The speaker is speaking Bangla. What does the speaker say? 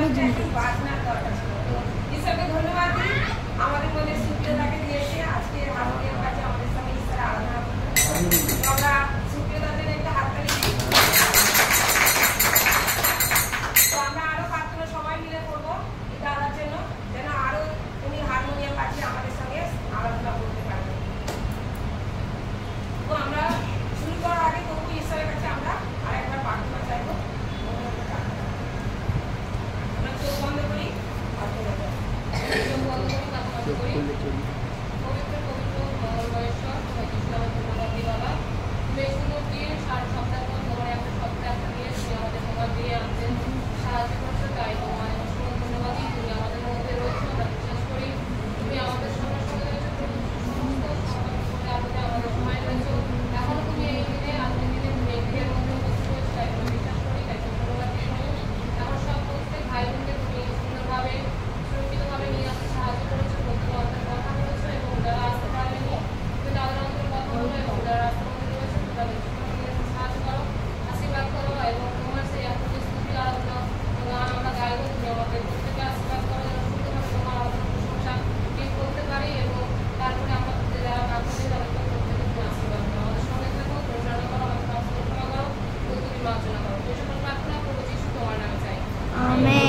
অনেক জন্য বাজনার দরকার ছিল। তো ঈশ্বরকে ধন্যবাদ দিই আমাদের মধ্যে সুপ্রিয়তাকে দিয়েছে। আজকে হারমোনিয়াম বাজে আমাদের সঙ্গে ঈশ্বর আরাধনা করবে। আমরা সুপ্রিয়তার জন্য একটা হাততালি দিই। তো আমরা আরো প্রার্থনা সবাই মিলে করবো এই দাদার জন্য, যেন আরো উনি হারমোনিয়াম বাজিয়ে আমাদের সঙ্গে আরাধনা করতে পারবেন। তো আমরা শুরু করার আগে তবু ঈশ্বরের কাছে আমরা আরেকবার প্রার্থনা চাইবো। আমরা চোখ বন্ধ করি, চোখ বন্ধ করি, প্রার্থনা করি। পবিত্র পবিত্র মঙ্গলময়েশ্বর ধন্যবাদ দিই বাবা। তুমি সুন্দর দিয়ে 60 সপ্তাহ পর তোমার একটা সপ্তাহ নিয়ে তুমি আমাদের তোমার দিয়ে আমাদের সাহায্য করছো, তাই তোমার অসংখ্য ধন্যবাদ দিই। তুমি আমাদের মধ্যে রয়েছো, আমরা বিশ্বাস করি তুমি আমাদের সঙ্গে সঙ্গে রয়েছো, সমস্ত আমাদের সময় রয়েছো। এখনো তুমি এই দিনে আজকের দিনে তুমি এই দিনের মধ্যে উপস্থিত হয়েছো, তাই আমরা বিশ্বাস করি, তাই ধন্যবাদ দিই। এখন সব প্রত্যেক ভাই বোনকে তুমি সুন্দরভাবে সুরক্ষিতভাবে নিয়ে আসতে সাহায্য করেছো, বন্ধু বান্ধবের কথা বলেছো, এবং যারা আসতে পারেনি তুমি তাদের অন্তর কথা বলো, এবং যারা রাস্তার মধ্যে রয়েছে তাদের সাহায্য করো, আশীর্বাদ করো, এবং তোমার সেই একটি স্তুতি আরাধনা গান আমরা গাইবো, তুমি আমাদের প্রত্যেকে আশীর্বাদ করো, যেন সুন্দরভাবে তোমার আরাধনা প্রশংসা ঠিক করতে পারি, এবং তারপরে আমরা যারা কাজ করি তাদেরকে প্রত্যেকে তুমি আশীর্বাদ করো, আমাদের সঙ্গে থাকো, পরিচালনা করো, আমাদের প্রার্থনা করো, তুমি মার্জনা করো। এই সকল প্রার্থনা করবো যিশু তোমার নামে চাই। আমেন।